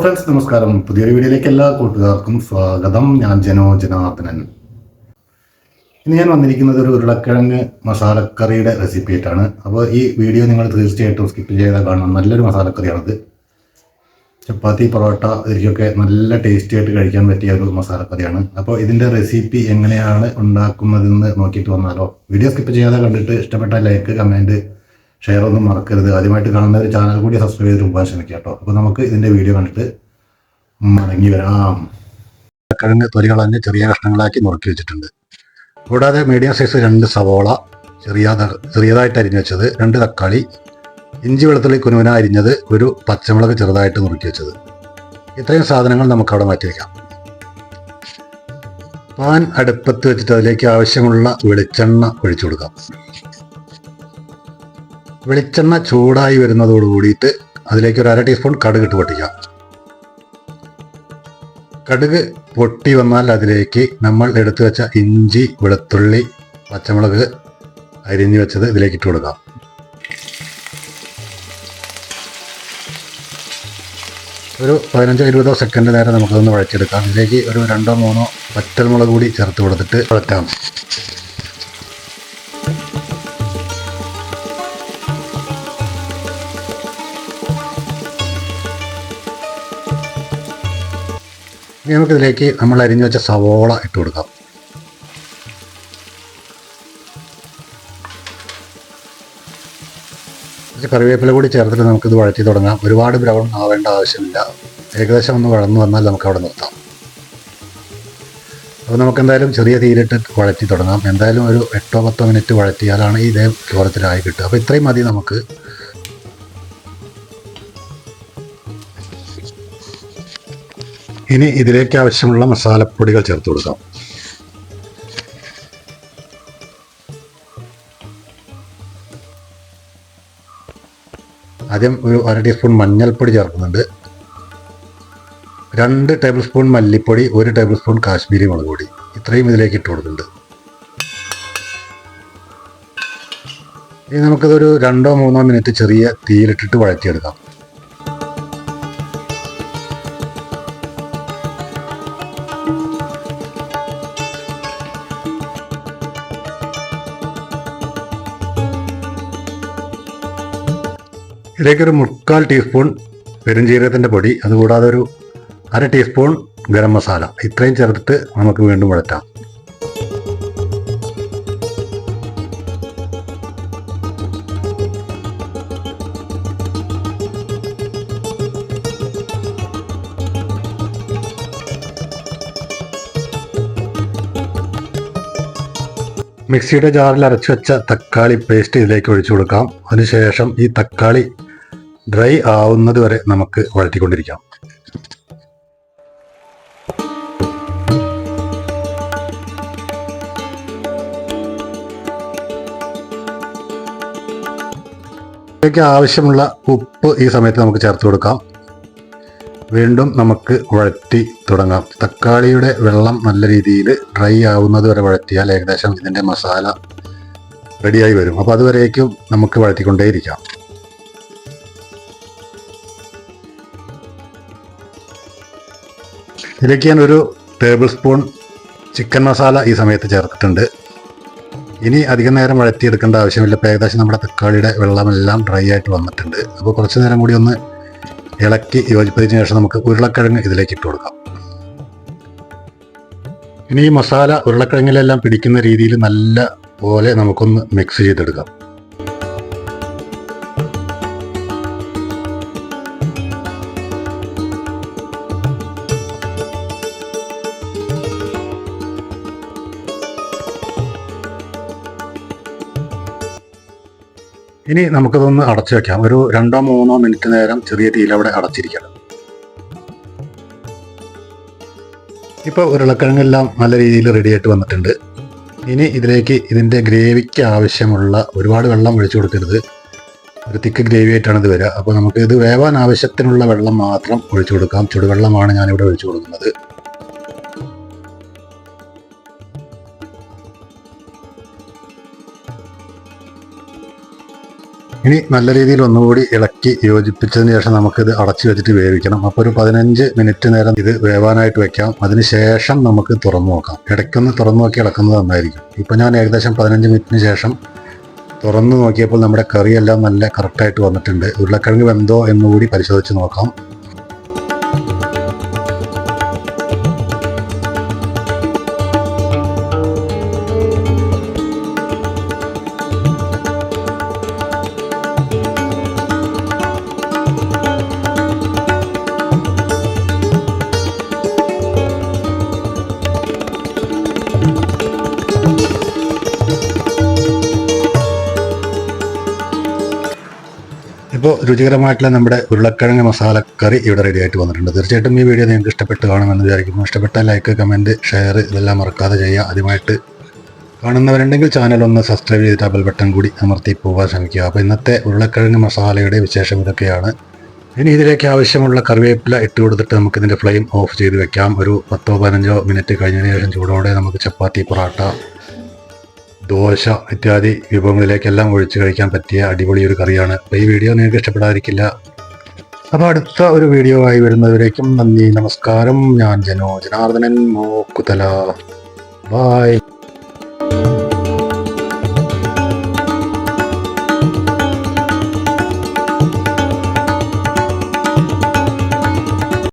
Friends, നമസ്കാരം. പുതിയൊരു വീഡിയോയിലേക്ക് എല്ലാ കൂട്ടുകാർക്കും സ്വാഗതം. ഞാൻ ജനാർദ്ദനൻ. ഇന്ന് ഞാൻ വന്നിരിക്കുന്നത് ഒരു ഉരുളക്കിഴങ്ങ് മസാലക്കറിയുടെ റെസിപ്പി ആയിട്ടാണ്. അപ്പോൾ ഈ വീഡിയോ നിങ്ങൾ തീർച്ചയായിട്ടും സ്കിപ്പ് ചെയ്താൽ കാണണം. നല്ലൊരു മസാലക്കറിയാണത്. ചപ്പാത്തി, പൊറോട്ട ഇതിലേക്കൊക്കെ നല്ല ടേസ്റ്റി ആയിട്ട് കഴിക്കാൻ പറ്റിയ ഒരു മസാലക്കറിയാണ്. അപ്പോൾ ഇതിൻ്റെ റെസിപ്പി എങ്ങനെയാണ് ഉണ്ടാക്കുന്നതെന്ന് നോക്കിയിട്ട് വന്നാലോ. വീഡിയോ സ്കിപ്പ് ചെയ്യാതെ കണ്ടിട്ട് ഇഷ്ടപ്പെട്ട ലൈക്ക്, കമൻറ്റ്, ഷെയർ ഒന്നും മറക്കരുത്. ആദ്യമായിട്ട് കാണുന്ന ഒരു ചാനൽ കൂടി സബ്സ്ക്രൈബ് ചെയ്തിട്ട് പോകാൻ ശ്രമിക്കുക കേട്ടോ. അപ്പോൾ നമുക്ക് ഇതിൻ്റെ വീഡിയോ കണ്ടിട്ട് മടങ്ങി വരാം. കിഴങ്ങ് തൊലി കളഞ്ഞ് ചെറിയ കഷ്ണങ്ങളാക്കി നുറുക്കി വെച്ചിട്ടുണ്ട്. കൂടാതെ മീഡിയം സൈസ് 2 സവോള ചെറിയതായിട്ട് അരിഞ്ഞു വെച്ചത്, 2 തക്കാളി, ഇഞ്ചി വെളുത്തുള്ളി കുനുകുന അരിഞ്ഞത്, ഒരു പച്ചമുളക് ചെറുതായിട്ട് നുറുക്കി വെച്ചത്. ഇത്രയും സാധനങ്ങൾ നമുക്കവിടെ മാറ്റി വയ്ക്കാം. പാൻ അടുപ്പത്ത് വെച്ചിട്ട് അതിലേക്ക് ആവശ്യമുള്ള വെളിച്ചെണ്ണ ഒഴിച്ചു കൊടുക്കാം. വെളിച്ചെണ്ണ ചൂടായി വരുന്നതോട് കൂടിയിട്ട് അതിലേക്ക് ഒരു 1/2 ടീസ്പൂൺ കടുക് ഇട്ട് പൊട്ടിക്കാം. കടുക് പൊട്ടി വന്നാൽ അതിലേക്ക് നമ്മൾ എടുത്തു വെച്ച ഇഞ്ചി, വെളുത്തുള്ളി, പച്ചമുളക് അരിഞ്ഞു വെച്ചത് ഇതിലേക്ക് ഇട്ട് കൊടുക്കാം. ഒരു 15-20 സെക്കൻഡ് നേരം നമുക്കതൊന്ന് വഴച്ചെടുക്കാം. ഇതിലേക്ക് ഒരു 2-3 വറ്റൽമുളക് കൂടി ചേർത്ത് കൊടുത്തിട്ട് വഴറ്റാം. ഇനി നമുക്കിതിലേക്ക് നമ്മൾ അരിഞ്ഞു വെച്ച സവോള ഇട്ട് കൊടുക്കാം. കറിവേപ്പില കൂടി ചേർത്തിട്ട് നമുക്കിത് വഴറ്റി തുടങ്ങാം. ഒരുപാട് ബ്രൗൺ ആവേണ്ട ആവശ്യമില്ല. ഏകദേശം ഒന്ന് വഴന്നു വന്നാൽ നമുക്ക് അവിടെ നിർത്താം. അപ്പോൾ നമുക്കെന്തായാലും ചെറിയ തീയിലിട്ട് വഴറ്റി തുടങ്ങാം. എന്തായാലും ഒരു 8-10 മിനിറ്റ് വഴറ്റിയാലാണ് ഇതേ ചോരത്തിലായി കിട്ടുക. അപ്പോൾ ഇത്രയും മതി നമുക്ക്. ഇനി ഇതിലേക്ക് ആവശ്യമുള്ള മസാലപ്പൊടികൾ ചേർത്ത് കൊടുക്കാം. ആദ്യം ഒരു 1/2 ടീസ്പൂൺ മഞ്ഞൾപ്പൊടി ചേർക്കുന്നുണ്ട്, 2 ടേബിൾ സ്പൂൺ മല്ലിപ്പൊടി, 1 ടേബിൾ സ്പൂൺ കാശ്മീരി മുളക് പൊടി. ഇത്രയും ഇതിലേക്ക് ഇട്ട് കൊടുക്കുന്നുണ്ട്. ഇനി നമുക്കിതൊരു 2-3 മിനിറ്റ് ചെറിയ തീയിലിട്ടിട്ട് വഴറ്റിയെടുക്കാം. ഇതിലേക്കൊരു 3/4 ടീസ്പൂൺ പെരുംജീരകത്തിൻ്റെ പൊടി, അതുകൂടാതെ ഒരു 1/2 ടീസ്പൂൺ ഗരം മസാല, ഇത്രയും ചേർത്തിട്ട് നമുക്ക് വീണ്ടും വഴറ്റാം. മിക്സിയുടെ ജാറിൽ അരച്ചു വെച്ച തക്കാളി പേസ്റ്റ് ഇതിലേക്ക് ഒഴിച്ചു കൊടുക്കാം. അതിനുശേഷം ഈ തക്കാളി ഡ്രൈ ആവുന്നത് വരെ നമുക്ക് വഴറ്റിക്കൊണ്ടിരിക്കാം. ഇതിലേക്ക് ആവശ്യമുള്ള ഉപ്പ് ഈ സമയത്ത് നമുക്ക് ചേർത്ത് കൊടുക്കാം. വീണ്ടും നമുക്ക് വഴറ്റി തുടങ്ങാം. തക്കാളിയുടെ വെള്ളം നല്ല രീതിയിൽ ഡ്രൈ ആവുന്നത് വരെ വഴറ്റിയാൽ ഏകദേശം ഇതിൻ്റെ മസാല റെഡിയായി വരും. അപ്പോൾ അതുവരേക്കും നമുക്ക് വഴറ്റിക്കൊണ്ടേയിരിക്കാം. ഇതിലേക്ക് ഞാൻ 1 ടേബിൾ സ്പൂൺ ചിക്കൻ മസാല ഈ സമയത്ത് ചേർത്തിട്ടുണ്ട്. ഇനി അധികം നേരം വഴറ്റിയെടുക്കേണ്ട ആവശ്യമില്ല. ഇപ്പോൾ ഏകദേശം നമ്മുടെ തക്കാളിയുടെ വെള്ളമെല്ലാം ഡ്രൈ ആയിട്ട് വന്നിട്ടുണ്ട്. അപ്പോൾ കുറച്ച് നേരം കൂടി ഒന്ന് ഇളക്കി യോജിപ്പതിന് ശേഷം നമുക്ക് ഉരുളക്കിഴങ്ങ് ഇതിലേക്ക് ഇട്ട് കൊടുക്കാം. ഇനി ഈ മസാല ഉരുളക്കിഴങ്ങിലെല്ലാം പിടിക്കുന്ന രീതിയിൽ നല്ല പോലെ നമുക്കൊന്ന് മിക്സ് ചെയ്തെടുക്കാം. ഇനി നമുക്കതൊന്ന് അടച്ചു വെക്കാം. ഒരു 2-3 മിനിറ്റ് നേരം ചെറിയ തീയിലവിടെ അടച്ചിരിക്കണം. ഇപ്പോൾ ഉരുളക്കിഴങ്ങെല്ലാം നല്ല രീതിയിൽ റെഡിയായിട്ട് വന്നിട്ടുണ്ട്. ഇനി ഇതിലേക്ക് ഇതിൻ്റെ ഗ്രേവിക്ക് ആവശ്യമുള്ള ഒരുപാട് വെള്ളം ഒഴിച്ചു കൊടുക്കരുത്. ഒരു തിക്ക് ഗ്രേവി ആയിട്ടാണ് ഇത് വരിക. അപ്പോൾ നമുക്ക് ഇത് വേവാൻ ആവശ്യത്തിനുള്ള വെള്ളം മാത്രം ഒഴിച്ചു കൊടുക്കാം. ചുടുവെള്ളമാണ് ഞാനിവിടെ ഒഴിച്ചു കൊടുക്കുന്നത്. ഇനി നല്ല രീതിയിൽ ഒന്നുകൂടി ഇളക്കി യോജിപ്പിച്ചതിന് ശേഷം നമുക്കിത് അടച്ചു വെച്ചിട്ട് വേവിക്കണം. അപ്പോൾ ഒരു 15 മിനിറ്റ് നേരം ഇത് വേവാനായിട്ട് വെക്കാം. അതിനുശേഷം നമുക്ക് തുറന്നു നോക്കാം. ഇടയ്ക്കൊന്ന് തുറന്നു നോക്കി ഇളക്കുന്നത് നന്നായിരിക്കും. ഇപ്പോൾ ഞാൻ ഏകദേശം 15 മിനിറ്റിന് ശേഷം തുറന്നു നോക്കിയപ്പോൾ നമ്മുടെ കറിയെല്ലാം നല്ല കറക്റ്റായിട്ട് വന്നിട്ടുണ്ട്. ഉരുളക്കിഴങ്ങ് വെന്തോ എന്നുകൂടി പരിശോധിച്ച് നോക്കാം. ഇപ്പോൾ രുചികരമായിട്ടുള്ള നമ്മുടെ ഉരുളക്കിഴങ്ങ് മസാലക്കറി ഇവിടെ റെഡി ആയിട്ട് വന്നിട്ടുണ്ട്. തീർച്ചയായിട്ടും ഈ വീഡിയോ നിങ്ങൾക്ക് ഇഷ്ടപ്പെട്ട് കാണുമെന്ന് വിചാരിക്കുന്നു. ഇഷ്ടപ്പെട്ടാൽ ലൈക്ക്, കമൻറ്റ്, ഷെയർ ഇതെല്ലാം മറക്കാതെ ചെയ്യുക. ആദ്യമായിട്ട് കാണുന്നവരുണ്ടെങ്കിൽ ചാനൽ ഒന്ന് സബ്സ്ക്രൈബ് ചെയ്തിട്ട് ബെൽ ബട്ടൺ കൂടി അമർത്തി പോകാൻ ശ്രമിക്കുക. അപ്പോൾ ഇന്നത്തെ ഉരുളക്കിഴങ്ങ് മസാലയുടെ വിശേഷം ഇതൊക്കെയാണ്. ഇനി ഇതിലേക്ക് ആവശ്യമുള്ള കറിവേപ്പില ഇട്ട് കൊടുത്തിട്ട് നമുക്കിതിൻ്റെ ഫ്ലെയിം ഓഫ് ചെയ്ത് വെക്കാം. ഒരു 10-15 മിനിറ്റ് കഴിഞ്ഞതിന് ശേഷം ചൂടോടെ നമുക്ക് ചപ്പാത്തി, പൊറാട്ട, ദോശ ഇത്യാദി വിഭവങ്ങളിലേക്കെല്ലാം ഒഴിച്ച് കഴിക്കാൻ പറ്റിയ അടിപൊളി ഒരു കറിയാണ്. അപ്പോൾ ഈ വീഡിയോ നിങ്ങൾക്ക് ഇഷ്ടപ്പെടാതിരിക്കില്ല. അപ്പോൾ അടുത്ത ഒരു വീഡിയോ ആയി വരുന്നവരേക്കും നന്ദി, നമസ്കാരം. ഞാൻ ജനാർദ്ദനൻ മൂക്കുതല. ബായ്.